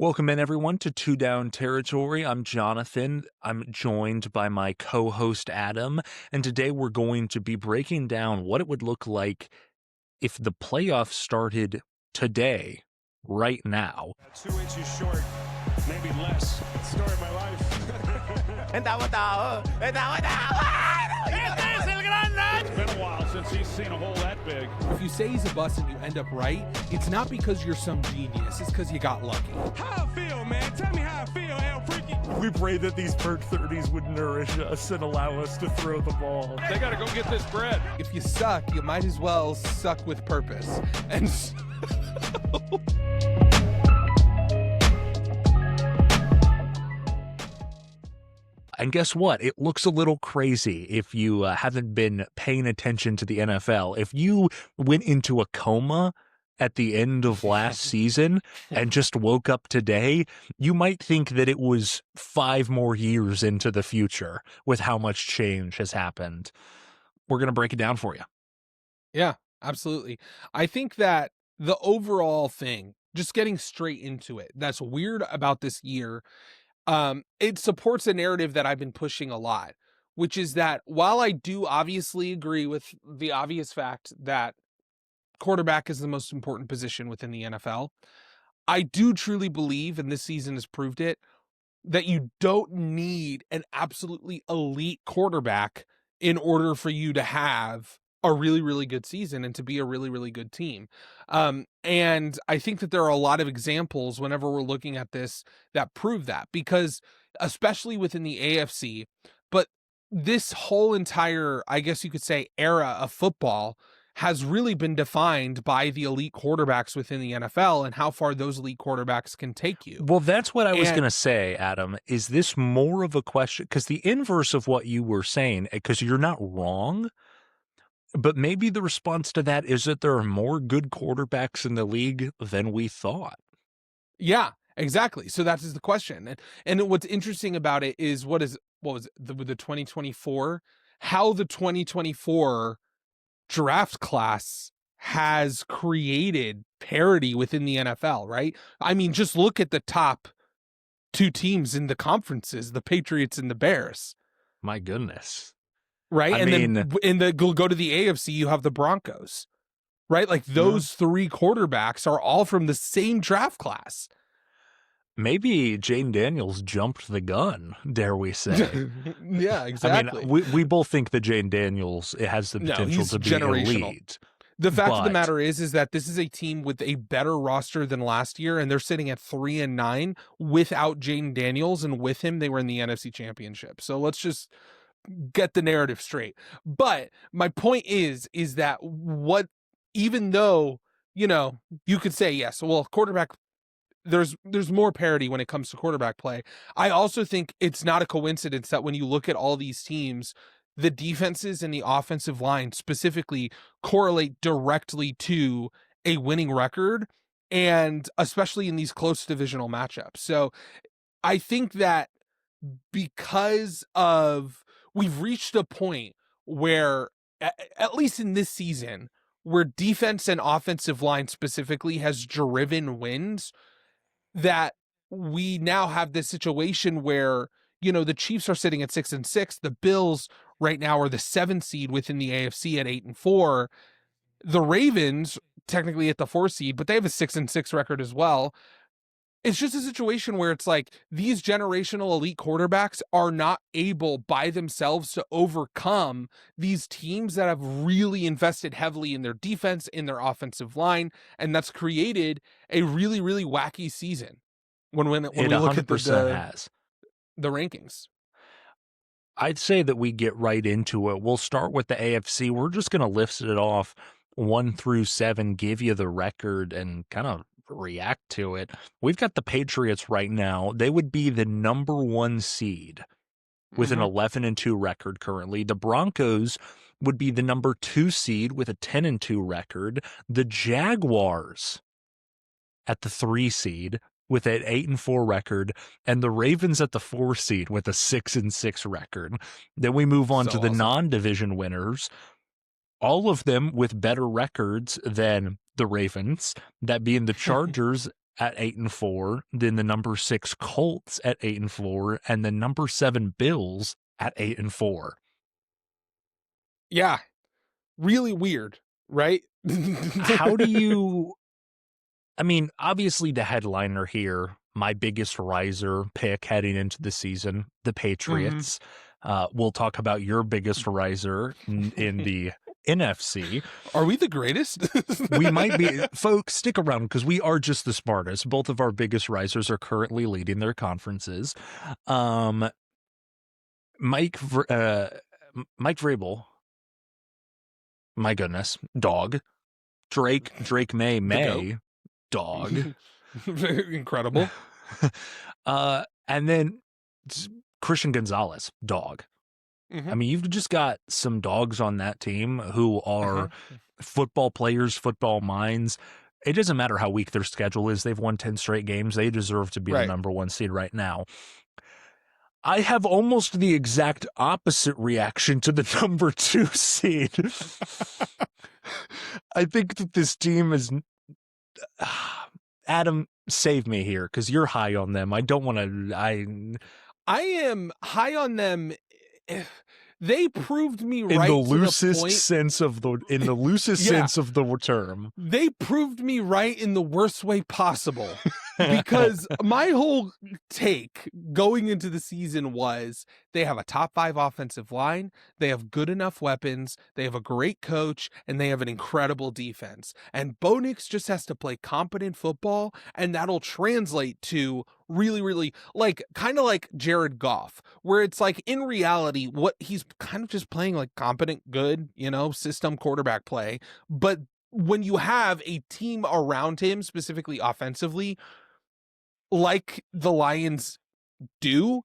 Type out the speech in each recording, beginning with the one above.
Welcome in, everyone, to Two Down Territory. I'm Jonathan. I'm joined by my co host, Adam. And today we're going to be breaking down what it would look like if the playoffs started today, right now. 2 inches short, maybe less. Story of my life. It's been a while since he's seen a hole that big. If you say he's a bust and you end up right, it's not because you're some genius. It's because you got lucky. How I feel, man? Tell me how I feel, El Freaky. We pray that these perk 30s would nourish us and allow us to throw the ball. They got to go get this bread. If you suck, you might as well suck with purpose. And so... And guess what? It looks a little crazy if you haven't been paying attention to the NFL. If you went into a coma at the end of last season and just woke up today, you might think that it was 5 more years into the future with how much change has happened. We're going to break it down for you. Yeah, absolutely. I think that the overall thing, just getting straight into it, that's weird about this year. It supports a narrative that I've been pushing a lot, which is that while I do obviously agree with the obvious fact that quarterback is the most important position within the NFL, I do truly believe, and this season has proved it, that you don't need an absolutely elite quarterback in order for you to have a really, really good season and to be a really, really good team. And I think that there are a lot of examples whenever we're looking at this that prove that, because especially within the AFC, but this whole entire, I guess you could say, era of football has really been defined by the elite quarterbacks within the NFL and how far those elite quarterbacks can take you. Well, that's what I was going to say, Adam. Is this more of a question? Because the inverse of what you were saying, because you're not wrong, but maybe the response to that is that there are more good quarterbacks in the league than we thought. Yeah, exactly. So that is the question. And what's interesting about it is what was it, the 2024, how the 2024 draft class has created parity within the NFL, right? I mean, just look at the top 2 teams in the conferences, the Patriots and the Bears. My goodness. Right. Then go to the AFC, you have the Broncos, right? Like those 3 quarterbacks are all from the same draft class. Maybe Jane Daniels jumped the gun, dare we say. Yeah, exactly. I mean, we both think that Jane Daniels has the potential to be elite. The fact of the matter is that this is a team with a better roster than last year, and they're sitting at 3-9 without Jane Daniels, and with him, they were in the NFC Championship. So let's just get the narrative straight. But my point is that even though, you could say, yes, well, quarterback, there's more parity when it comes to quarterback play. I also think it's not a coincidence that when you look at all these teams, the defenses and the offensive line specifically correlate directly to a winning record, and especially in these close divisional matchups. So I think that because of we've reached a point where, at least in this season, where defense and offensive line specifically has driven wins, that we now have this situation where, the Chiefs are sitting at 6-6. The Bills right now are the 7th seed within the AFC at 8-4. The Ravens technically at the 4th seed, but they have a 6-6 record as well. It's just a situation where it's like these generational elite quarterbacks are not able by themselves to overcome these teams that have really invested heavily in their defense, in their offensive line, and that's created a really, really wacky season. When we look at the rankings. I'd say that we get right into it. We'll start with the AFC. We're just going to list it off 1 through 7, give you the record, and kind of react to it. We've got the Patriots right now. They would be the number 1 seed with an 11-2 record currently. The Broncos would be the number 2 seed with a 10-2 record. The Jaguars at the 3 seed with an 8-4 record, and the Ravens at the 4 seed with a 6-6 record. Then we move on to the non-division winners, all of them with better records than the Ravens, that being the Chargers at 8-4, then the number 6 Colts at 8-4, and the number 7 Bills at 8-4. Yeah. Really weird, right? How do you, I mean, obviously the headliner here, my biggest riser pick heading into the season, the Patriots. We'll talk about your biggest riser in the NFC. Are we the greatest? We might be. Folks, stick around because we are just the smartest. Both of our biggest risers are currently leading their conferences. Mike Vrabel, my goodness, dog. Drake May, dog. Incredible. And then Christian Gonzalez, dog. I mean, you've just got some dogs on that team who are football players, football minds. It doesn't matter how weak their schedule is. They've won 10 straight games. They deserve to be the number 1 seed right now. I have almost the exact opposite reaction to the number 2 seed. I think that this team is... Adam, save me here because you're high on them. I don't want to... I am high on them. They proved me right in the to loosest the point. sense of the sense of the term. They proved me right in the worst way possible. Because my whole take going into the season was they have a top 5 offensive line, they have good enough weapons, they have a great coach, and they have an incredible defense. And Bo Nix just has to play competent football, and that'll translate to really, really, like, kind of like Jared Goff, where it's like, in reality, what he's kind of just playing like competent, good, system quarterback play. But when you have a team around him, specifically offensively, like the Lions do,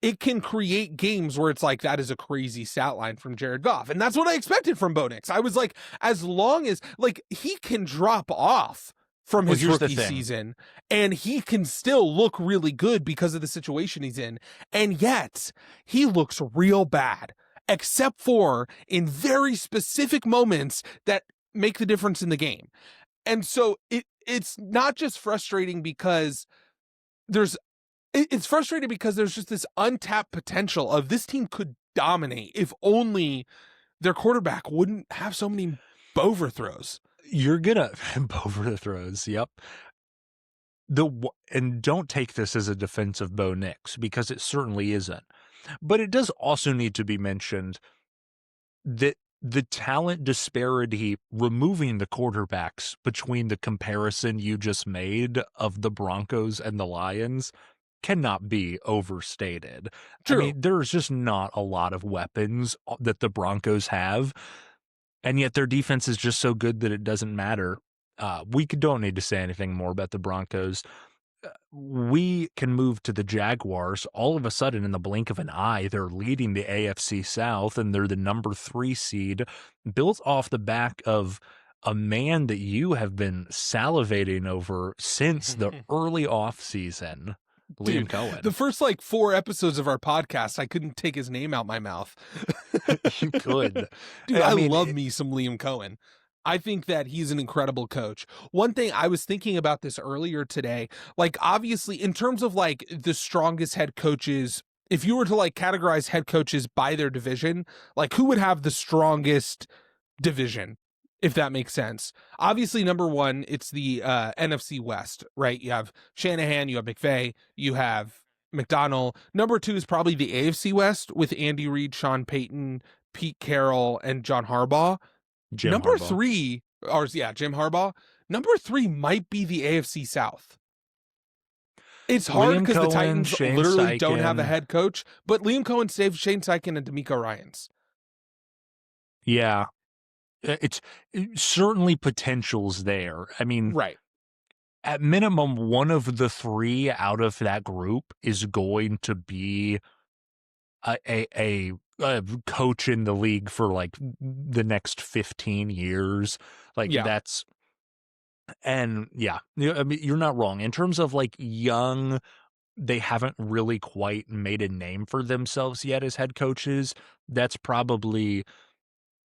it can create games where it's like, that is a crazy stat line from Jared Goff. And that's what I expected from Bo Nix. I was like, as long as, like, he can drop off from his rookie season and he can still look really good because of the situation he's in. And yet he looks real bad, except for in very specific moments that make the difference in the game. And so it's not just frustrating because it's frustrating because there's just this untapped potential of this team could dominate if only their quarterback wouldn't have so many overthrows. You're gonna overthrows, yep. And don't take this as a defense of Bo Nix because it certainly isn't. But it does also need to be mentioned that the talent disparity, removing the quarterbacks between the comparison you just made of the Broncos and the Lions, cannot be overstated. True. I mean, there's just not a lot of weapons that the Broncos have, and yet their defense is just so good that it doesn't matter. We don't need to say anything more about the Broncos. We can move to the Jaguars. All of a sudden, in the blink of an eye, they're leading the AFC South, and they're the number 3 seed, built off the back of a man that you have been salivating over since the early offseason, Liam Cohen. The first 4 episodes of our podcast, I couldn't take his name out my mouth. You could. Dude, I love me some Liam Cohen. I think that he's an incredible coach. One thing I was thinking about this earlier today, obviously in terms of the strongest head coaches, if you were to categorize head coaches by their division, who would have the strongest division, if that makes sense? Obviously, number 1, it's the NFC West, right? You have Shanahan, you have McVay, you have McDonald. Number 2 is probably the AFC West with Andy Reid, Sean Payton, Pete Carroll, and John Harbaugh. Jim Harbaugh. Number 3 might be the AFC South. It's hard because the Titans literally don't have a head coach, but Liam Cohen saved Shane Steichen and DeMeco Ryans. Yeah. It's certainly potential's there. I mean, right. At minimum, one of the 3 out of that group is going to be a coach in the league for the next 15 years. That's, and yeah, I mean, you're not wrong in terms of young. They haven't really quite made a name for themselves yet as head coaches. That's the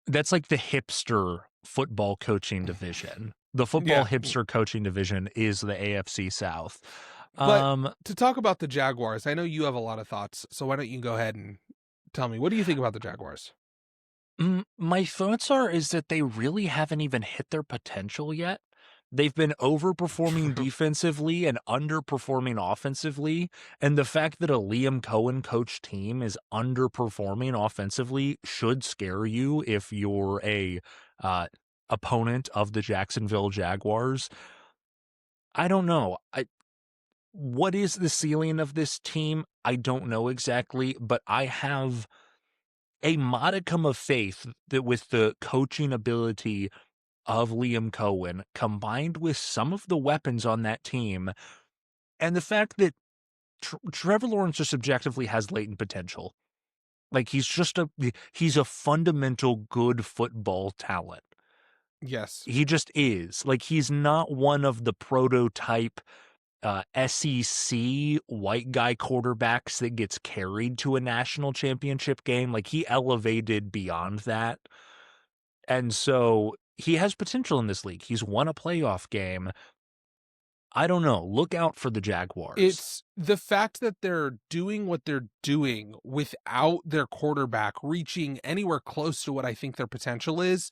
hipster football coaching division. The football Yeah. hipster coaching division is the AFC South. But to talk about the Jaguars, I know you have a lot of thoughts, so why don't you go ahead and tell me, what do you think about the Jaguars? My thoughts is that they really haven't even hit their potential yet. They've been overperforming True. defensively and underperforming offensively, and the fact that a Liam Cohen coached team is underperforming offensively should scare you if you're a opponent of the Jacksonville Jaguars. I don't know. What is the ceiling of this team? I don't know exactly, but I have a modicum of faith that with the coaching ability of Liam Cohen, combined with some of the weapons on that team, and the fact that Trevor Lawrence just objectively has latent potential. Like he's a fundamental good football talent. Yes. He just is. Like he's not one of the prototype SEC white guy quarterbacks that gets carried to a national championship game. Like he elevated beyond that. And so he has potential in this league. He's won a playoff game. I don't know. Look out for the Jaguars. It's the fact that they're doing what they're doing without their quarterback reaching anywhere close to what I think their potential is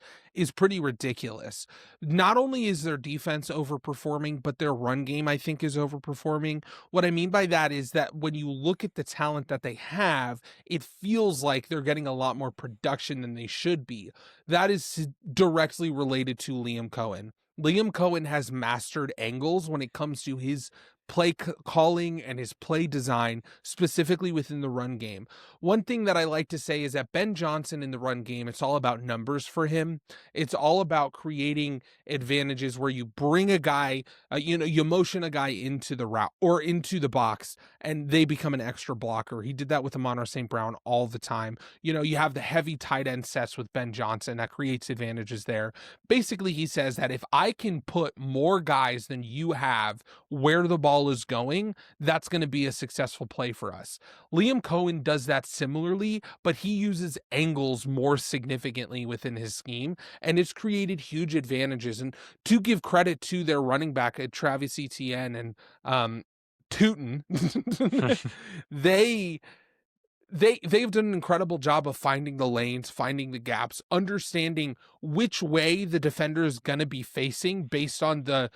pretty ridiculous. Not only is their defense overperforming, but their run game, I think, is overperforming. What I mean by that is that when you look at the talent that they have, it feels like they're getting a lot more production than they should be. That is directly related to Liam Cohen. Liam Cohen has mastered angles when it comes to his play calling and his play design, specifically within the run game. One thing that I like to say is that Ben Johnson in the run game, it's all about numbers for him. It's all about creating advantages where you bring a guy, you motion a guy into the route or into the box and they become an extra blocker. He did that with Amon St. Brown all the time. You have the heavy tight end sets with Ben Johnson that creates advantages there. Basically, he says that if I can put more guys than you have where the ball is going, that's going to be a successful play for us. Liam Cohen does that similarly, but he uses angles more significantly within his scheme, and it's created huge advantages. And to give credit to their running back at Travis Etienne and Tootin, they've done an incredible job of finding the lanes, finding the gaps, understanding which way the defender is going to be facing based on the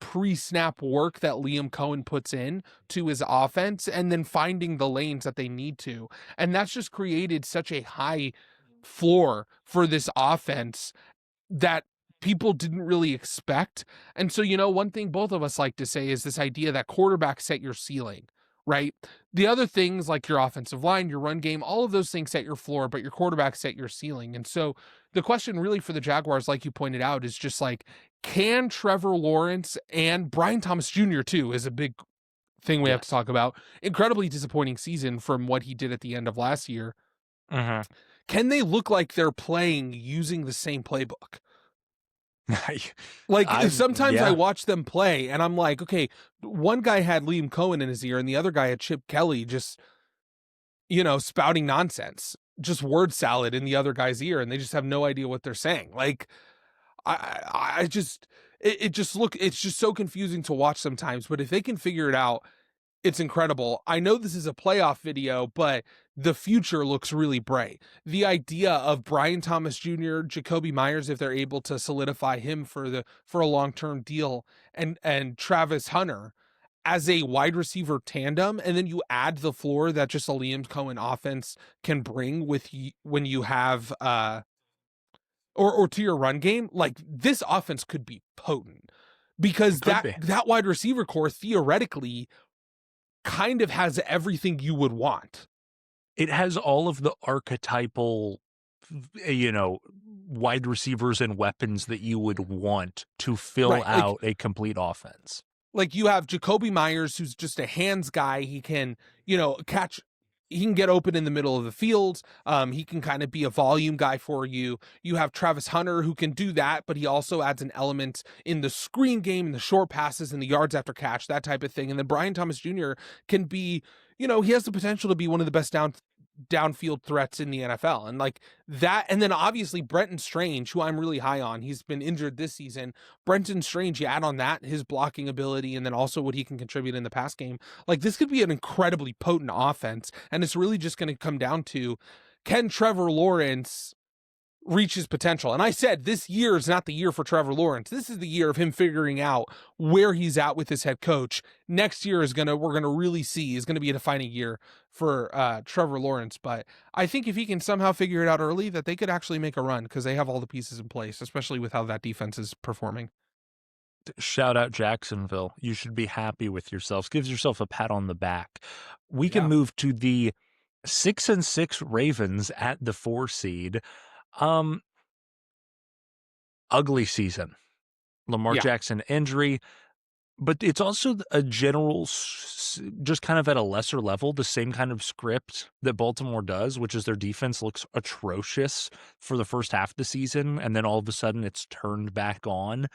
pre-snap work that Liam Cohen puts in to his offense, and then finding the lanes that they need to. And that's just created such a high floor for this offense that people didn't really expect. And so, one thing both of us like to say is this idea that quarterbacks set your ceiling, right? The other things like your offensive line, your run game, all of those things set your floor, but your quarterback set your ceiling. And so the question really for the Jaguars, like you pointed out, is just like, can Trevor Lawrence and Brian Thomas Jr. too is a big thing we have to talk about. Incredibly disappointing season from what he did at the end of last year. Can they look like they're playing using the same playbook? Sometimes I watch them play and I'm like, okay, one guy had Liam Cohen in his ear and the other guy had Chip Kelly just, spouting nonsense, just word salad in the other guy's ear, and they just have no idea what they're saying. Like, it's just so confusing to watch sometimes, but if they can figure it out, it's incredible. I know this is a playoff video, but the future looks really bright. The idea of Brian Thomas Jr., Jacoby Myers, if they're able to solidify him for a long-term deal, and Travis Hunter as a wide receiver tandem, and then you add the floor that just a Liam Cohen offense can bring when you have or to your run game, like this offense could be potent because that wide receiver core theoretically kind of has everything you would want. It has all of the archetypal, wide receivers and weapons that you would want to fill out a complete offense. Like you have Jacoby Myers, who's just a hands guy. He can, catch. He can get open in the middle of the field. He can kind of be a volume guy for you. You have Travis Hunter who can do that, but he also adds an element in the screen game, in the short passes, and the yards after catch, that type of thing. And then Brian Thomas Jr. can be, he has the potential to be one of the best downfield threats in the NFL. And like that, and then obviously Brenton Strange, who I'm really high on, he's been injured this season. Brenton Strange, you add on that, his blocking ability, and then also what he can contribute in the pass game. Like this could be an incredibly potent offense. And it's really just going to come down to, can Trevor Lawrence reach his potential? And I said, this year is not the year for Trevor Lawrence. This is the year of him figuring out where he's at with his head coach. Next year we're going to really see, is going to be a defining year for Trevor Lawrence. But I think if he can somehow figure it out early, that they could actually make a run, because they have all the pieces in place, especially with how that defense is performing. Shout out Jacksonville. You should be happy with yourselves. Gives yourself a pat on the back. We Yeah. can move to the 6-6 Ravens at the 4 seed. Ugly season. Lamar Yeah. Jackson injury, but it's also a general, just kind of at a lesser level, the same kind of script that Baltimore does, which is their defense looks atrocious for the first half of the season, and then all of a sudden it's turned back on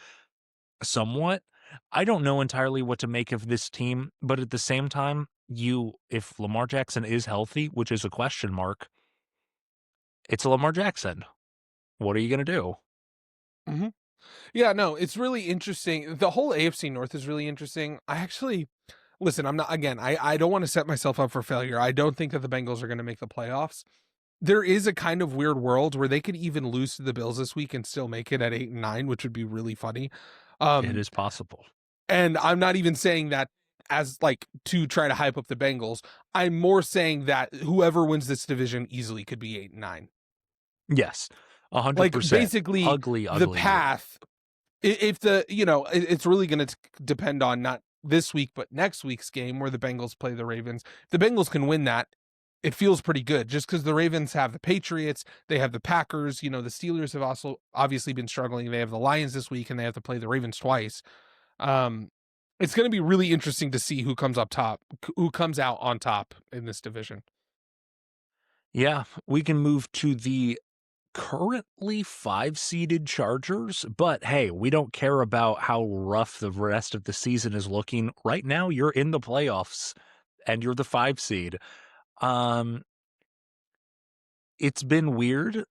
somewhat. I don't know entirely what to make of this team, but at the same time, if Lamar Jackson is healthy, which is a question mark, it's a Lamar Jackson. What are you going to do? Mm-hmm. Yeah, no, it's really interesting. The whole AFC North is really interesting. I actually, listen, I'm not, again, I don't want to set myself up for failure. I don't think that the Bengals are going to make the playoffs. There is a kind of weird world where they could even lose to the Bills this week and still make it at 8-9, which would be really funny. It is possible. And I'm not even saying that as like to try to hype up the Bengals. I'm more saying that whoever wins this division easily could be 8-9. Yes, 100%. Like basically ugly the path. If it's really going to depend on not this week, but next week's game where the Bengals play the Ravens. If the Bengals can win that, it feels pretty good, just because the Ravens have the Patriots, they have the Packers, the Steelers have also obviously been struggling. They have the Lions this week and they have to play the Ravens twice. It's going to be really interesting to see who comes out on top in this division. Yeah, we can move to the currently 5-seeded Chargers, but hey, we don't care about how rough the rest of the season is looking. Right now, you're in the playoffs and you're the 5 seed. It's been weird.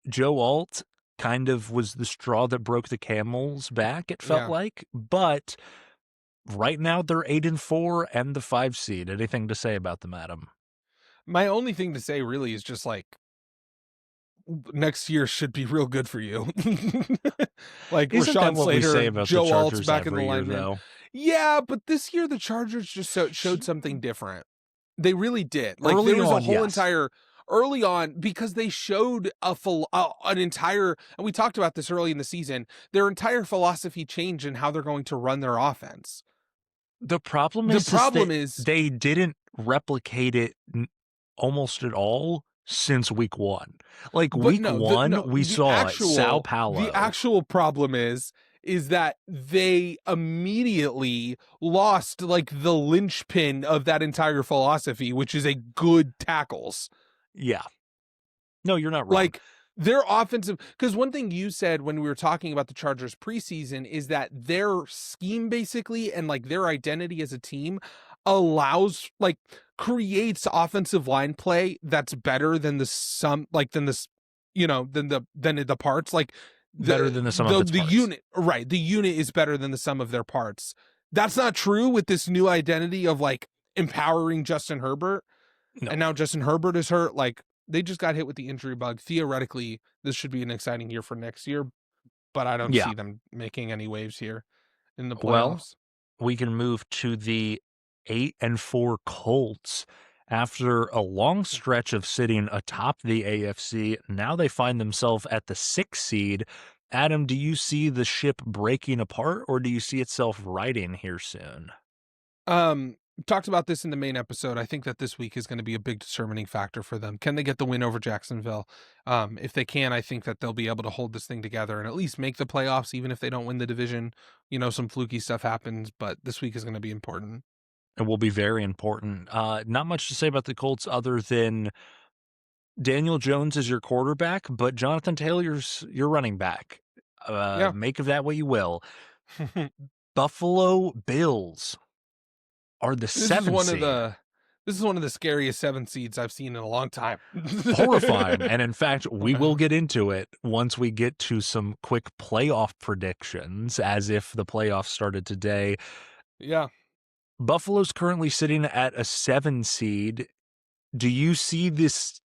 Joe Alt kind of was the straw that broke the camel's back, it felt like, but right now they're 8-4 and the 5 seed. Anything to say about them, Adam? My only thing to say really is just like, next year should be real good for you. Like Isn't Rashawn that what we say Slater, about Joe the Chargers Alt's back in the every year, lineup. though? Yeah, but this year the Chargers just showed something different. They really did. Like Early there was on, a whole yes. entire early on, because they showed an entire, and we talked about this early in the season, their entire philosophy change in how they're going to run their offense. The problem is they didn't replicate it almost at all since week 1. Like week 1, we saw Sao Paulo. The actual problem is that they immediately lost like the linchpin of that entire philosophy, which is a good tackles. Yeah. No, you're not wrong. Like their offensive, because one thing you said when we were talking about the Chargers preseason is that their scheme basically and like their identity as a team creates offensive line play that's better than the parts. Like better than the sum of its parts. Unit, right? The unit is better than the sum of their parts. That's not true with this new identity of like empowering Justin Herbert. No. And now Justin Herbert is hurt. Like they just got hit with the injury bug. Theoretically, this should be an exciting year for next year, but I don't see them making any waves here in the playoffs. Well, we can move to the 8-4 Colts. After a long stretch of sitting atop the AFC, now they find themselves at the 6th seed. Adam, do you see the ship breaking apart, or do you see itself righting here soon? Talked about this in the main episode. I think that this week is going to be a big determining factor for them. Can they get the win over Jacksonville? If they can, I think that they'll be able to hold this thing together and at least make the playoffs, even if they don't win the division. Some fluky stuff happens, but this week is going to be important. It will be very important. Not much to say about the Colts other than Daniel Jones is your quarterback, but Jonathan Taylor's your running back. Make of that what you will. Buffalo Bills are the 7th seed. This is one of the scariest 7 seeds I've seen in a long time. Horrifying. And in fact, we will get into it once we get to some quick playoff predictions, as if the playoffs started today. Yeah. Buffalo's currently sitting at a 7 seed. Do you see this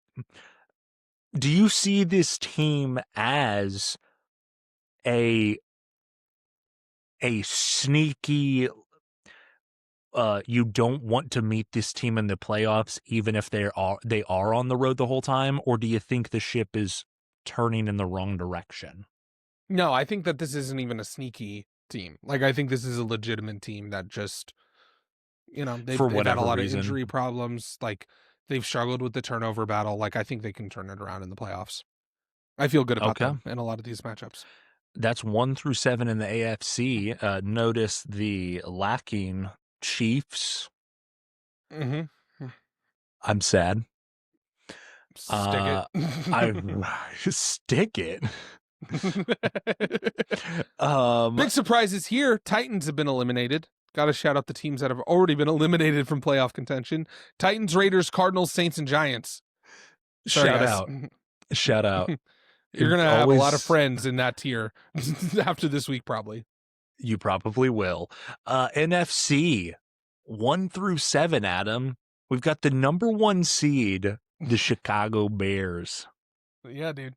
team as a sneaky, you don't want to meet this team in the playoffs, even if they are on the road the whole time? Or do you think the ship is turning in the wrong direction? No, I think that this isn't even a sneaky team. Like, I think this is a legitimate team that just, they've For had a whatever lot reason. of injury problems. Like, they've struggled with the turnover battle. Like, I think they can turn it around in the playoffs. I feel good about them in a lot of these matchups. That's 1 through 7 in the AFC. Notice the lacking Chiefs. Mm-hmm. I'm sad. Stick it. Stick it. Big surprises here. Titans have been eliminated. Got to shout out the teams that have already been eliminated from playoff contention. Titans, Raiders, Cardinals, Saints, and Giants. Sorry, Shout out. You're going to have a lot of friends in that tier after this week, probably. You probably will. NFC 1 through 7, Adam. We've got the number 1 seed, the Chicago Bears. Yeah, dude.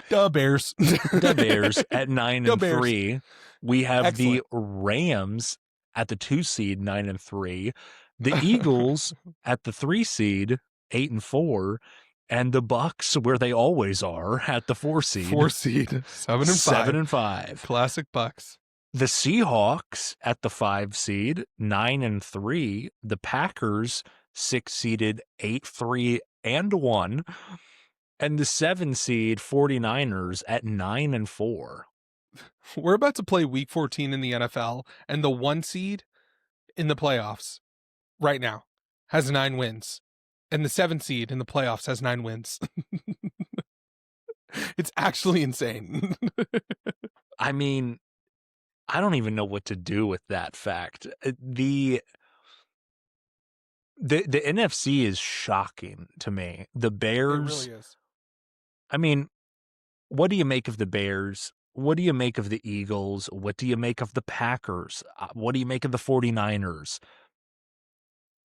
The Bears. The Bears at 9-3. We have the Rams at the 2 seed, 9-3. The Eagles at the 3 seed, 8-4. And the Bucks, where they always are, at the 4 seed. 4 seed, 7-5. 7-5. Classic Bucks. The Seahawks at the 5 seed, 9-3. The Packers, 6 seeded, 8-3-1. And the 7 seed 49ers at 9-4. We're about to play week 14 in the NFL, and the 1 seed in the playoffs right now has 9 wins. And the 7 seed in the playoffs has 9 wins. It's actually insane. I mean, I don't even know what to do with that fact. The NFC is shocking to me. The Bears. It really is. I mean, what do you make of the Bears? What do you make of the Eagles? What do you make of the Packers? What do you make of the 49ers?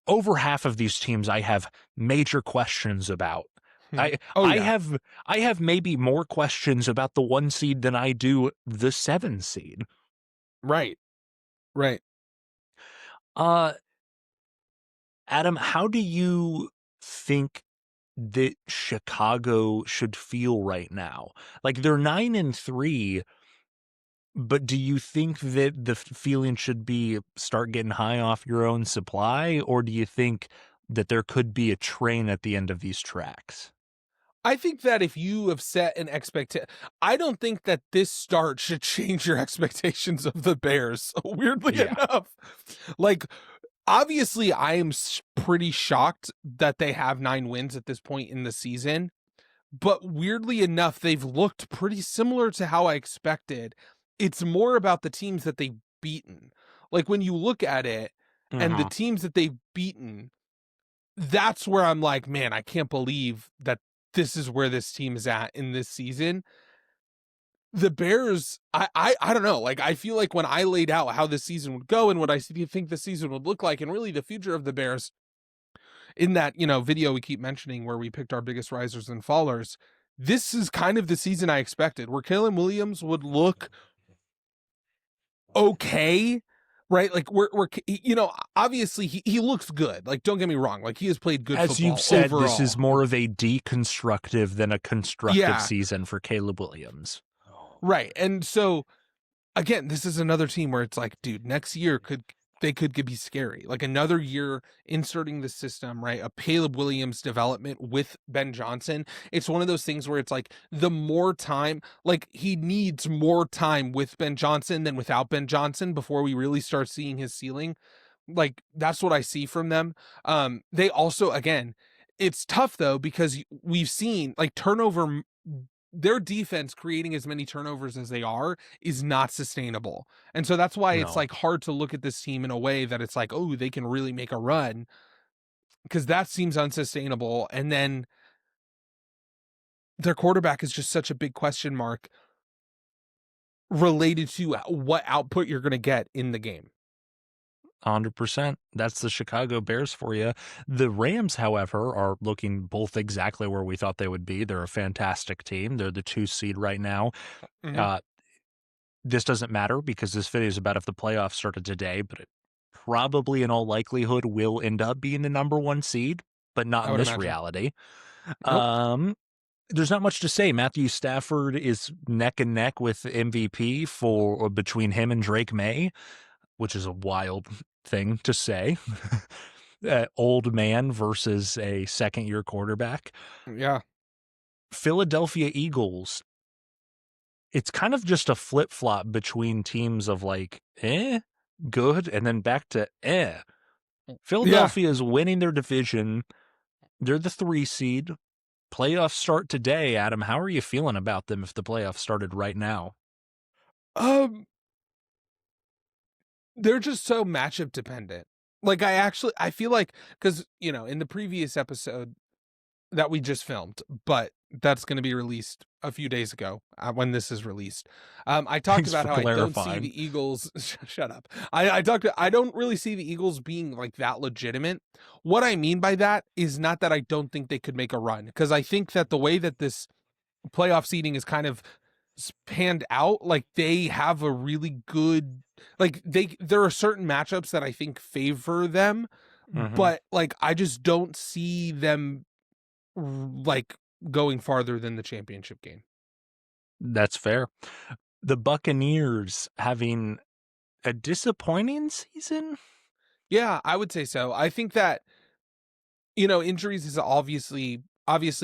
Over half of these teams I have major questions about. I have maybe more questions about the 1 seed than I do the 7 seed. Right. Adam, how do you think that Chicago should feel right now? Like, they're 9-3, but do you think that the feeling should be start getting high off your own supply, or do you think that there could be a train at the end of these tracks? I think that if you have set an expectation, I don't think that this start should change your expectations of the Bears. Weirdly enough, like, obviously I am pretty shocked that they have 9 wins at this point in the season, but weirdly enough, they've looked pretty similar to how I expected. It's more about the teams that they've beaten. Like, when you look at it and the teams that they've beaten, that's where I'm like, man, I can't believe that this is where this team is at in this season. The Bears, I don't know. Like, I feel like when I laid out how this season would go and what I think the season would look like, and really the future of the Bears in that, video we keep mentioning where we picked our biggest risers and fallers, this is kind of the season I expected, where Caleb Williams would look okay, right? Like, we're obviously he looks good. Like, don't get me wrong. Like, he has played good football. As you've said, overall. This is more of a deconstructive than a constructive season for Caleb Williams. Right. And so, again, this is another team where it's like, dude, next year could be scary. Like, another year inserting the system, right? A Caleb Williams development with Ben Johnson. It's one of those things where it's like, the more time, like, he needs more time with Ben Johnson than without Ben Johnson before we really start seeing his ceiling. Like, that's what I see from them. They also, again, it's tough though, because we've seen like turnover. Their defense creating as many turnovers as they are is not sustainable. And so that's why it's like hard to look at this team in a way that it's like, oh, they can really make a run. because that seems unsustainable. And then their quarterback is just such a big question mark related to what output you're going to get in the game. 100%. That's the Chicago Bears for you. The Rams, however, are looking both exactly where we thought they would be. They're a fantastic team. They're the 2 seed right now. Mhm. Uh, this doesn't matter because this video is about if the playoffs started today, but it probably in all likelihood will end up being the number 1 seed, but not I in would this imagine. reality. Nope. There's not much to say. Matthew Stafford is neck and neck with MVP for between him and Drake May, which is a wild thing to say. Old man versus a second-year quarterback. Yeah. Philadelphia Eagles, it's kind of just a flip-flop between teams of like, good, and then back to Yeah. Philadelphia is winning their division. They're the 3 seed. Playoffs start today, Adam. How are you feeling about them if the playoffs started right now? Um, they're just so matchup dependent. Like I feel like, because in the previous episode that we just filmed, but that's going to be released a few days ago when this is released. I talked Thanks about for how I don't see clarifying. the Eagles. Shut up. I don't really see the Eagles being like that legitimate. What I mean by that is not that I don't think they could make a run, because I think that the way that this playoff seeding is kind of panned out, like they have a really good, like there are certain matchups that I think favor them, Mhm. but like I just don't see them like going farther than the championship game. That's fair. The Buccaneers having a disappointing season? Yeah, I would say so. I think that injuries has obviously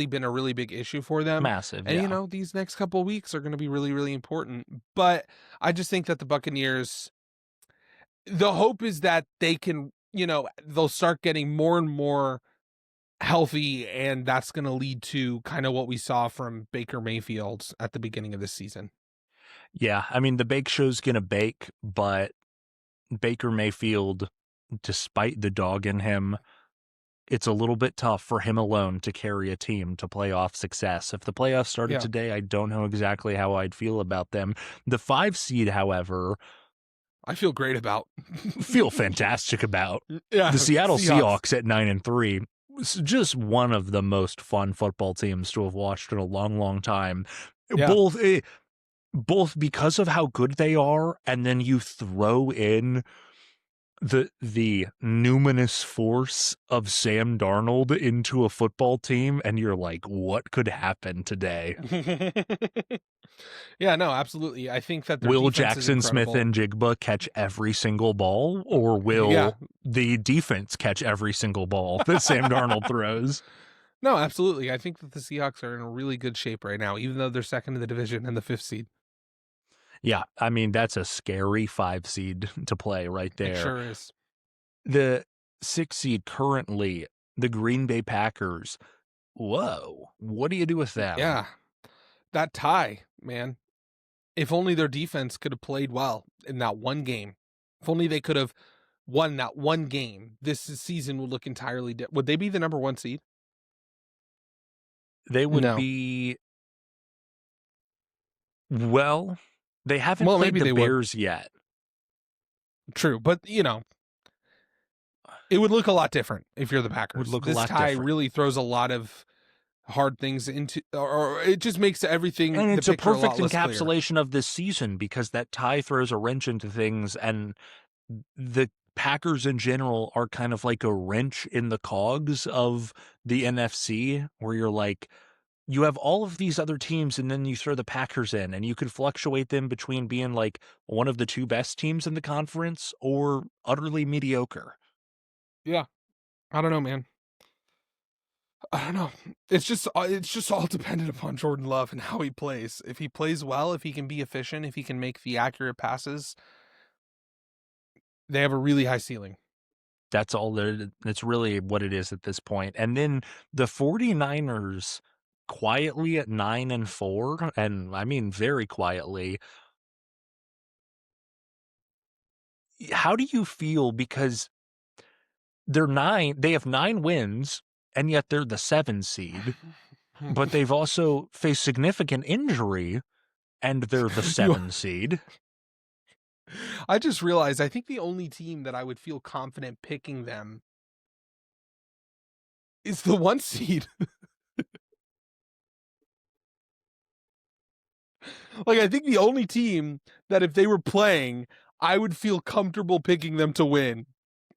been a really big issue for them, Massive, and yeah. these next couple weeks are going to be really really important. But I just think that the Buccaneers, the hope is that they can, they'll start getting more and more healthy, and that's going to lead to kind of what we saw from Baker Mayfield at the beginning of this season. Yeah, I mean, the bake show's gonna bake, but Baker Mayfield, despite the dog in him, it's a little bit tough for him alone to carry a team to playoff success. If the playoffs started Yeah, today, I don't know exactly how I'd feel about them. The 5 seed, however, I feel great about. feel fantastic about. Yeah, The Seattle Seahawks. Seahawks at 9-3 was just one of the most fun football teams to have watched in a long, long time. Yeah. Both because of how good they are, and then you throw in the numinous force of Sam Darnold into a football team, and you're like, what could happen today? Yeah, no, absolutely. I think that their Will defense is Jackson Smith incredible. and Jigba catch every single ball, or Yeah. will the defense catch every single ball that Sam Darnold throws? No, absolutely. I think that the Seahawks are in a really good shape right now, even though they're second in the division and the 5th seed. Yeah, I mean, that's a scary 5 seed to play right It there. sure is. The 6 seed currently, the Green Bay Packers. Whoa, what do you do with them? Yeah. That tie, man. If only their defense could have played well in that one game. If only they could have won that one game, this season would look entirely different. Would they be the number 1 seed? They would No. be, well, they haven't Well, played maybe the they would. Bears yet. True, but it would look a lot different if you're the Would Packers. look a This lot tie different. really throws a lot of hard things into, or it just makes everything, And the it's a picture, a perfect lot less clear. encapsulation of this season because that tie throws a wrench into things, and the Packers in general are kind of like a wrench in the cogs of the NFC, where you're like, you have all of these other teams, and then you throw the Packers in, and you could fluctuate them between being like one of the 2 best teams in the conference or utterly mediocre. Yeah, I don't know, man. I don't know. It's just all dependent upon Jordan Love and how he plays. If he plays well, if he can be efficient, if he can make the accurate passes, they have a really high ceiling. That's all there. That's really what it is at this point. And then the 49ers quietly at 9-4, and I mean very quietly. How do you feel? Because They have 9 wins, and yet they're the 7 seed, but they've also faced significant injury, and they're the 7 seed. I just realized I think the only team that I would feel confident picking them is the 1 seed. Like, I think the only team that if they were playing, I would feel comfortable picking them to win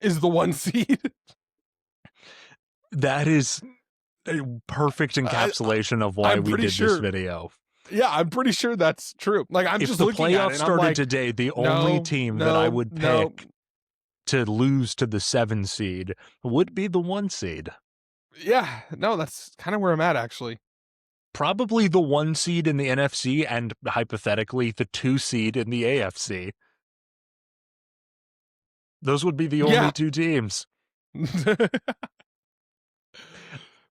is the 1 seed. That is a perfect encapsulation of why I'm we pretty did sure. this video. Yeah, I'm pretty sure that's true. Like, I'm If just the looking at playoffs it and started I'm like, today, the only team that I would pick no. to lose to the 7 seed would be the 1 seed. Yeah, no, that's kind of where I'm at, actually. Probably the 1 seed in the NFC and hypothetically the 2 seed in the AFC. Those would be the only 2 teams. Ridiculous,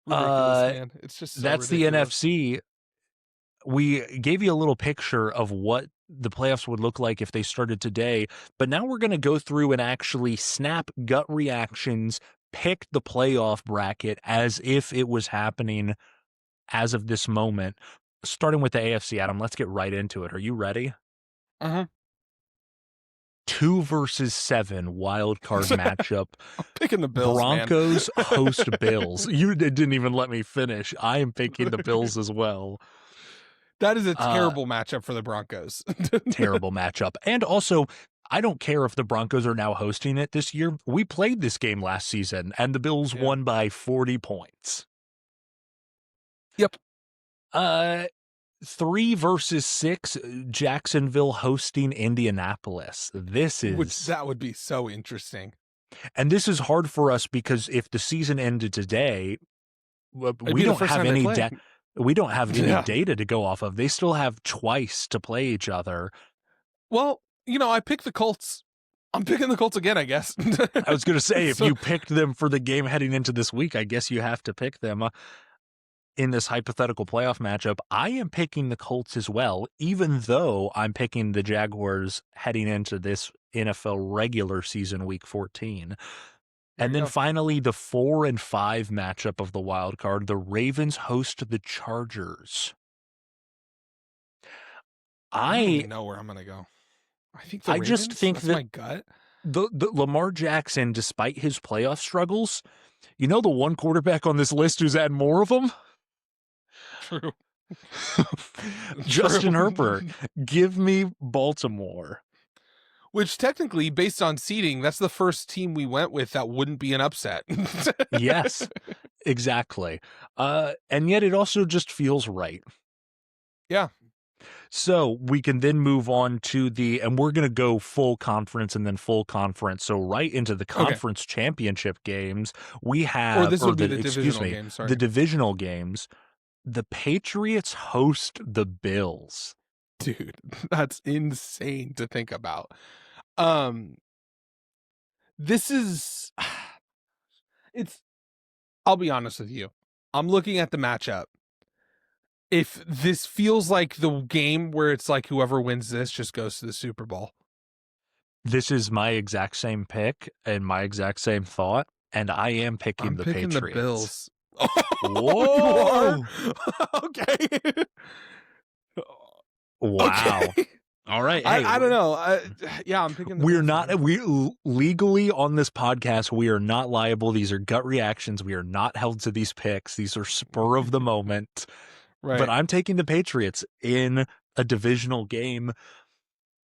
man. It's just so that's ridiculous. the NFC. We gave you a little picture of what the playoffs would look like if they started today, but now we're going to go through and actually snap gut reactions, pick the playoff bracket as if it was happening as of this moment. Starting with the AFC, Adam, let's get right into it. Are you ready? Uh-huh. 2 versus 7 wild card matchup. I'm picking the Bills, Broncos host Bills. You didn't even let me finish. I am picking the Bills as well. That is a terrible matchup for the Broncos. Terrible matchup. And also, I don't care if the Broncos are now hosting it this year. We played this game last season, and the Bills won by 40 points. Yep. 3 versus 6, Jacksonville hosting Indianapolis. That would be so interesting. And this is hard for us because if the season ended today, we don't have any data to go off of. They still have twice to play each other. Well, I picked the Colts. I'm picking the Colts again, I guess. I was going to say, if you picked them for the game heading into this week, I guess you have to pick them in this hypothetical playoff matchup. I am picking the Colts as well, even though I'm picking the Jaguars heading into this NFL regular season week 14. And then finally, the 4 and 5 matchup of the wild card, the Ravens host the Chargers. I don't even know where I'm going to go. I think the Ravens, just think that's that my gut. The Lamar Jackson, despite his playoff struggles, the one quarterback on this list who's had more of them? True. Justin Herbert. Give me Baltimore. Which technically, based on seeding, that's the first team we went with that wouldn't be an upset. Yes, exactly. And yet it also just feels right. Yeah. So we can then move on to and we're going to go full conference and then full conference. So right into the conference championship games, we have, the divisional games. Sorry. The divisional games. The Patriots host the Bills. Dude, that's insane to think about. This is, I'll be honest with you. I'm looking at the matchup. If this feels like the game where it's like whoever wins this just goes to the Super Bowl. This is my exact same pick and my exact same thought, and I am picking the Patriots. The Bills. Whoa! You are? Okay. Wow. Okay. All right. Hey, I don't know. I'm picking the Bills. We legally on this podcast, we are not liable. These are gut reactions. We are not held to these picks. These are spur of the moment. Right. But I'm taking the Patriots in a divisional game.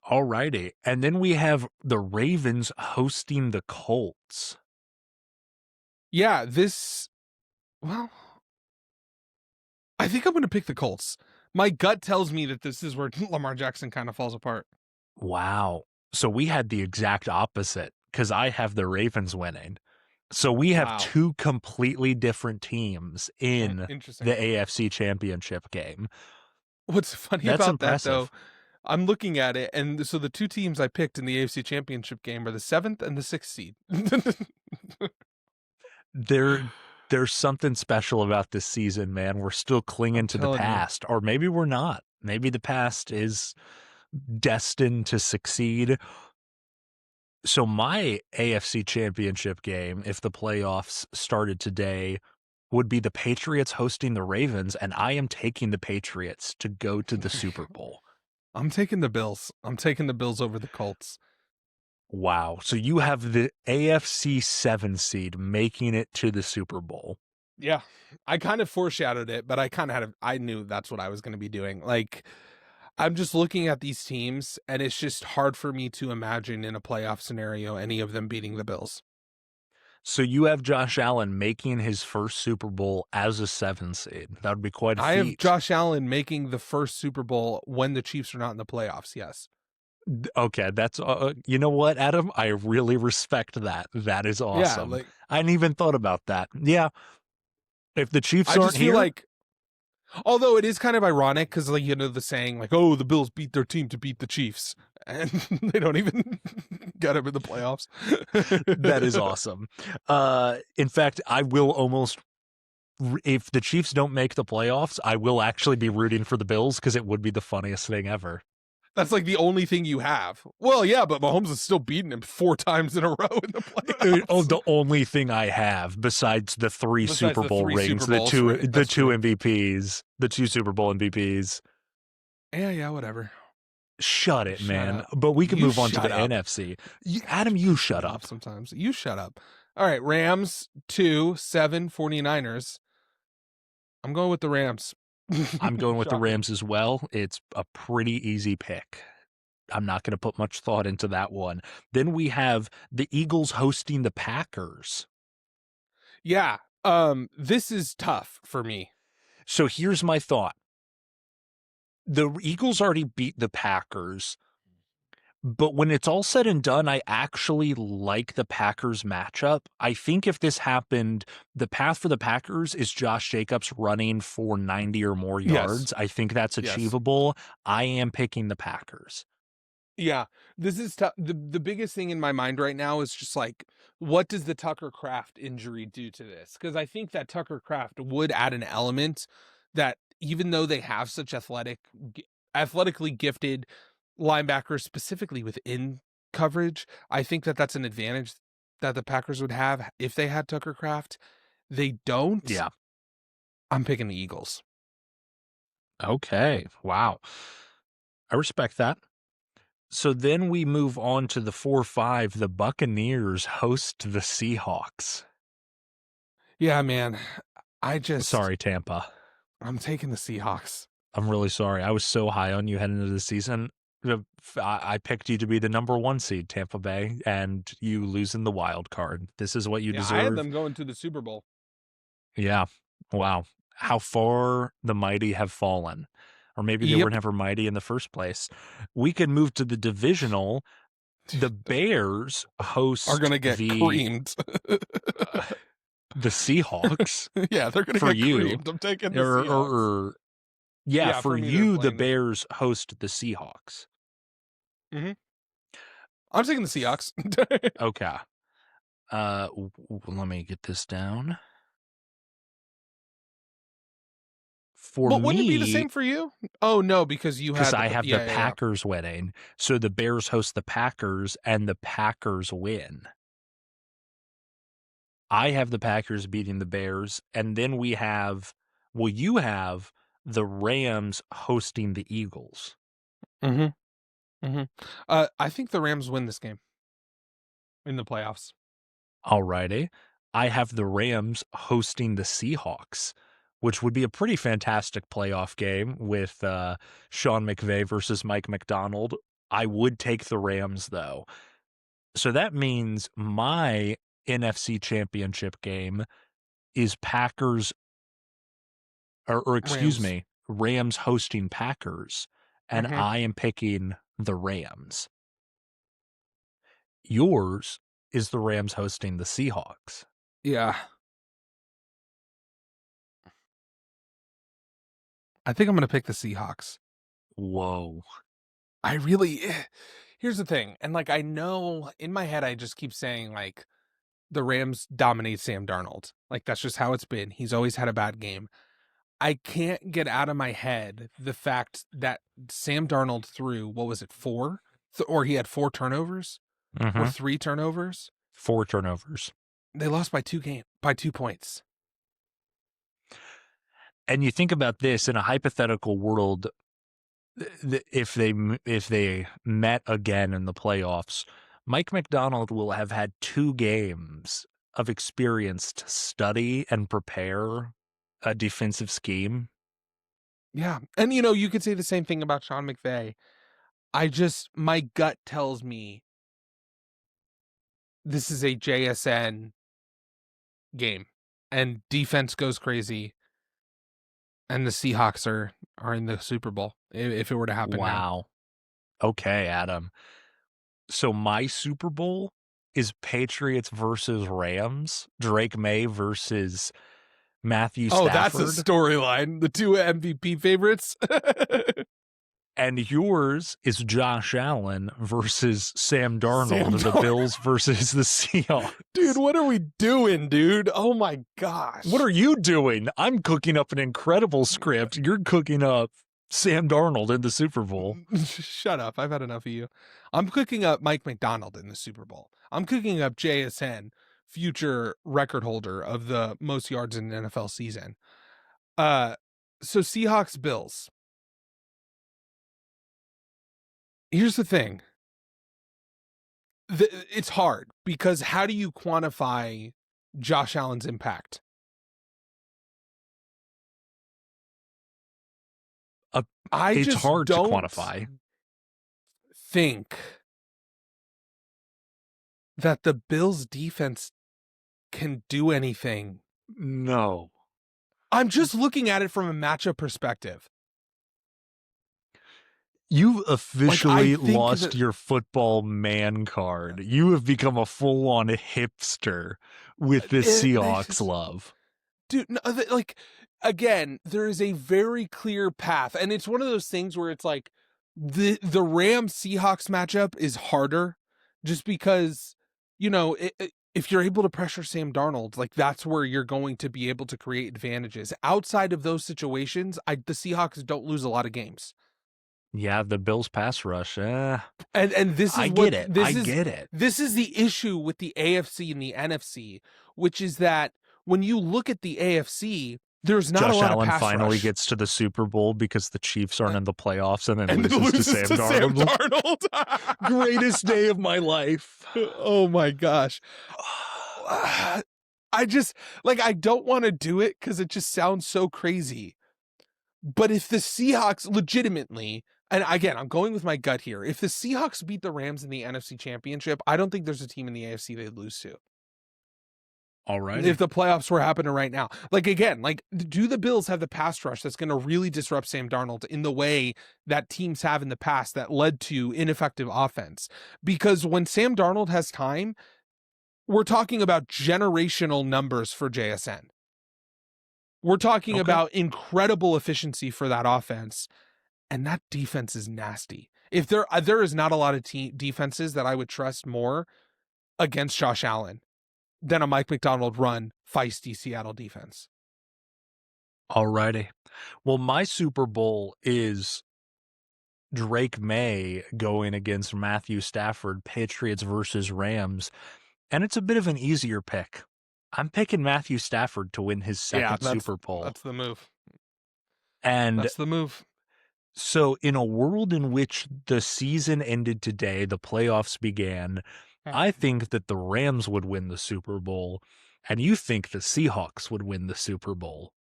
All righty. And then we have the Ravens hosting the Colts. Yeah, I think I'm going to pick the Colts. My gut tells me that this is where Lamar Jackson kind of falls apart. Wow. So we had the exact opposite because I have the Ravens winning. So we have 2 completely different teams in the AFC Championship game. What's funny about that, though, I'm looking at it, and so the 2 teams I picked in the AFC Championship game are the 7th and the 6th seed. There's something special about this season, man. We're still clinging to the past, or maybe we're not. Maybe the past is destined to succeed. So my AFC Championship game, if the playoffs started today, would be the Patriots hosting the Ravens, and I am taking the Patriots to go to the Super Bowl. I'm taking the Bills. I'm taking the Bills over the Colts. Wow. So you have the AFC 7 seed making it to the Super Bowl. Yeah. I kind of foreshadowed it, but I knew that's what I was going to be doing. Like, I'm just looking at these teams, and it's just hard for me to imagine in a playoff scenario any of them beating the Bills. So you have Josh Allen making his first Super Bowl as a 7 seed. That would be quite a I have feat. Josh Allen making the first Super Bowl when the Chiefs are not in the playoffs. Yes. Okay, that's you know what, Adam? I really respect that. That is awesome. Yeah, like I hadn't even thought about that. Yeah. If the Chiefs I aren't just feel here, like, although it is kind of ironic because, like, the saying, like, oh, the Bills beat their team to beat the Chiefs, and they don't even get them in the playoffs. that is awesome. In fact, I will almost, if the Chiefs don't make the playoffs, I will actually be rooting for the Bills because it would be the funniest thing ever. That's like the only thing you have. Well, yeah, but Mahomes is still beating him 4 times in a row in the playoffs. The only thing I have besides the three Besides Super the Bowl 3 rings, Super Bowls, the right? two That's true. MVPs, the 2 Super Bowl MVPs. Yeah, whatever. Shut it, Shut man. up. But we can You move on to the shut up. NFC. Adam, you shut up. Sometimes. You shut up. All right, Rams 2-7 49ers. I'm going with the Rams. I'm going with the Shocking. Rams as well. It's a pretty easy pick. I'm not going to put much thought into that one. Then we have the Eagles hosting the Packers. Yeah. This is tough for me. So here's my thought. The Eagles already beat the Packers, but when it's all said and done, I actually like the Packers matchup. I think if this happened, the path for the Packers is Josh Jacobs running for 90 or more yards. Yes. I think that's achievable. I am picking the Packers. Yeah, this is tough. The biggest thing in my mind right now is just like, what does the Tucker Craft injury do to this? Because I think that Tucker Craft would add an element that, even though they have such athletically gifted linebackers, specifically within coverage, I think that that's an advantage that the Packers would have if they had Tucker Craft. They don't. Yeah. I'm picking the Eagles. Okay. Wow. I respect that. So then we move on to the 4-5. The Buccaneers host the Seahawks. Yeah, man. Sorry, Tampa. I'm taking the Seahawks. I'm really sorry. I was so high on you heading into the season. I picked you to be the number 1 seed, Tampa Bay, and you losing the wild card. This is what you deserve. I had them going to the Super Bowl. Yeah. Wow. How far the mighty have fallen. Or maybe they were never mighty in the first place. We could move to the divisional. The Bears host are going to get creamed. The Seahawks. Yeah, they're going to get creamed. I'm taking the Seahawks. For you, the Bears host the Seahawks. Mm-hmm. I'm taking the Seahawks. Okay. Let me get this down. But wouldn't it be the same for you? Oh, no, because I have the Packers winning. So the Bears host the Packers, and the Packers win. I have the Packers beating the Bears, and then you have the Rams hosting the Eagles. Mm-hmm. Mm-hmm. I think the Rams win this game in the playoffs. Alrighty. I have the Rams hosting the Seahawks, which would be a pretty fantastic playoff game with Sean McVay versus Mike McDonald. I would take the Rams, though. So that means my NFC Championship game is Packers, or excuse me, Rams hosting Packers, and I am picking the Rams. Yours is the Rams hosting the Seahawks. Yeah. I think I'm going to pick the Seahawks. Whoa. Here's the thing. And like, I know in my head, I just keep saying like the Rams dominate Sam Darnold. Like, that's just how it's been. He's always had a bad game. I can't get out of my head the fact that Sam Darnold threw, what was it, 4? Or he had 4 turnovers? or Mhm. 3 turnovers. 4 turnovers. They lost by 2 points. And you think about this in a hypothetical world, if they met again in the playoffs, Mike Macdonald will have had 2 games of experience to study and prepare a defensive scheme. Yeah. And, you could say the same thing about Sean McVay. My gut tells me this is a JSN game, and defense goes crazy, and the Seahawks are in the Super Bowl if it were to happen now. Wow. Okay, Adam. So my Super Bowl is Patriots versus Rams, Drake May versus Matthew Oh, that's a Stafford. storyline. The 2 MVP favorites. And yours is Josh Allen versus Sam Darnold, Sam the Darnold. Bills versus the Seahawks. Dude, what are we doing, dude? Oh my gosh. What are you doing? I'm cooking up an incredible script. You're cooking up Sam Darnold in the Super Bowl. Shut up. I've had enough of you. I'm cooking up Mike McDonald in the Super Bowl. I'm cooking up JSN, future record holder of the most yards in an NFL season. So Seahawks Bills. Here's the thing. It's hard because how do you quantify Josh Allen's impact? It's hard to don't quantify. think that the Bills defense can do anything. No. I'm just looking at it from a matchup perspective. You've officially think lost that- your football man card. You have become a full-on hipster with this Seahawks love. Dude, no, again, there is a very clear path, and it's one of those things where it's like the Rams Seahawks matchup is harder, just because if you're able to pressure Sam Darnold, like that's where you're going to be able to create advantages. Outside of those situations, the Seahawks don't lose a lot of games. Yeah, the Bills pass rush. And this is I what get it. this I is. get it. This is the issue with the AFC and the NFC, which is that when you look at the AFC, there's not Josh a lot Allen of pass finally rush. gets to the Super Bowl because the Chiefs aren't in the playoffs and then and loses to Sam Darnold. Darnold. Greatest day of my life. Oh my gosh. I don't want to do it because it just sounds so crazy. But if the Seahawks legitimately, and again, I'm going with my gut here, if the Seahawks beat the Rams in the NFC Championship, I don't think there's a team in the AFC they'd lose to. All right. If the playoffs were happening right now. Do the Bills have the pass rush that's going to really disrupt Sam Darnold in the way that teams have in the past that led to ineffective offense? Because when Sam Darnold has time, we're talking about generational numbers for JSN. We're talking about incredible efficiency for that offense, and that defense is nasty. If there is not a lot of defenses that I would trust more against Josh Allen than a Mike McDonald run feisty Seattle defense. Alrighty. Well, my Super Bowl is Drake May going against Matthew Stafford, Patriots versus Rams, and it's a bit of an easier pick. I'm picking Matthew Stafford to win his second Super Bowl. That's the move. And That's the move. so in a world in which the season ended today, the playoffs began, I think that the Rams would win the Super Bowl, and you think the Seahawks would win the Super Bowl.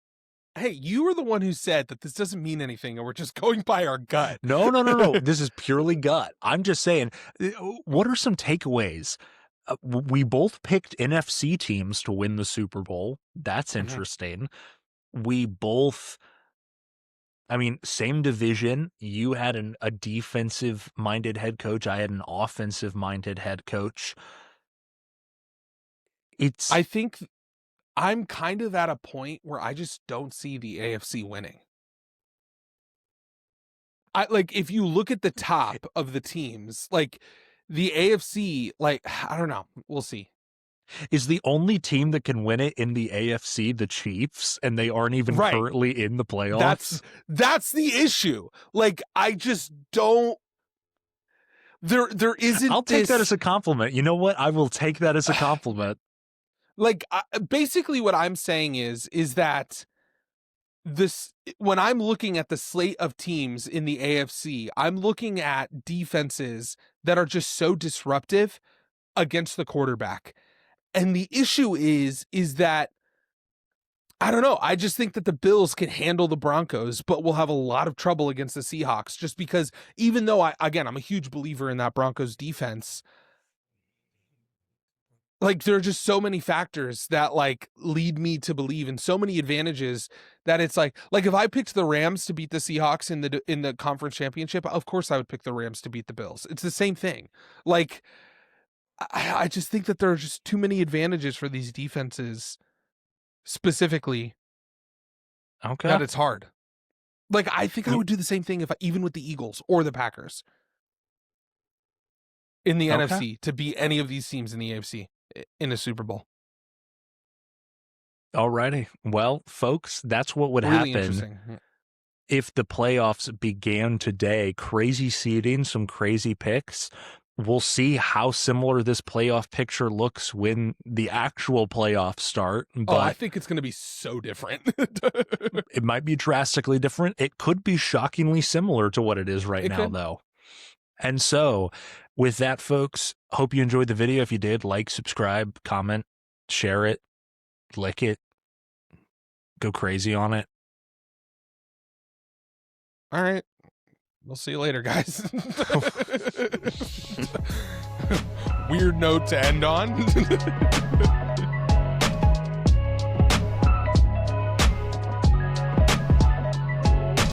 Hey, you were the one who said that this doesn't mean anything and we're just going by our gut. No. This is purely gut. I'm just saying, what are some takeaways? We both picked NFC teams to win the Super Bowl. That's interesting. We both, same division. You had a defensive-minded head coach. I had an offensive-minded head coach. I think I'm kind of at a point where I just don't see the AFC winning. If you look at the top of the teams, the AFC, I don't know. We'll see. Is the only team that can win it in the AFC the Chiefs, and they aren't even currently in the playoffs? That's the issue. I just don't. there isn't. I'll take that as a compliment. You know what? I will take that as a compliment. Like, basically what I'm saying is that this, when I'm looking at the slate of teams in the AFC, I'm looking at defenses that are just so disruptive against the quarterback. And the issue is that, I don't know, I just think that the Bills can handle the Broncos, but will have a lot of trouble against the Seahawks, just because, even though I'm a huge believer in that Broncos defense, like, there are just so many factors that like lead me to believe in so many advantages that it's like if I picked the Rams to beat the Seahawks in the conference championship, of course I would pick the Rams to beat the Bills. It's the same thing. Like, I just think that there are just too many advantages for these defenses specifically. Okay. That it's hard. Like, I think I would do the same thing even with the Eagles or the Packers in the NFC to beat any of these teams in the AFC in a Super Bowl. Alrighty. Well, folks, that's what would Really happen interesting. if the playoffs began today. Crazy seeding, some crazy picks. We'll see how similar this playoff picture looks when the actual playoffs start. But I think it's going to be so different. it might be drastically different. It could be shockingly similar to what it is right now, though. And so, with that, folks, hope you enjoyed the video. If you did, like, subscribe, comment, share it, lick it, go crazy on it. All right. We'll see you later, guys. Weird note to end on.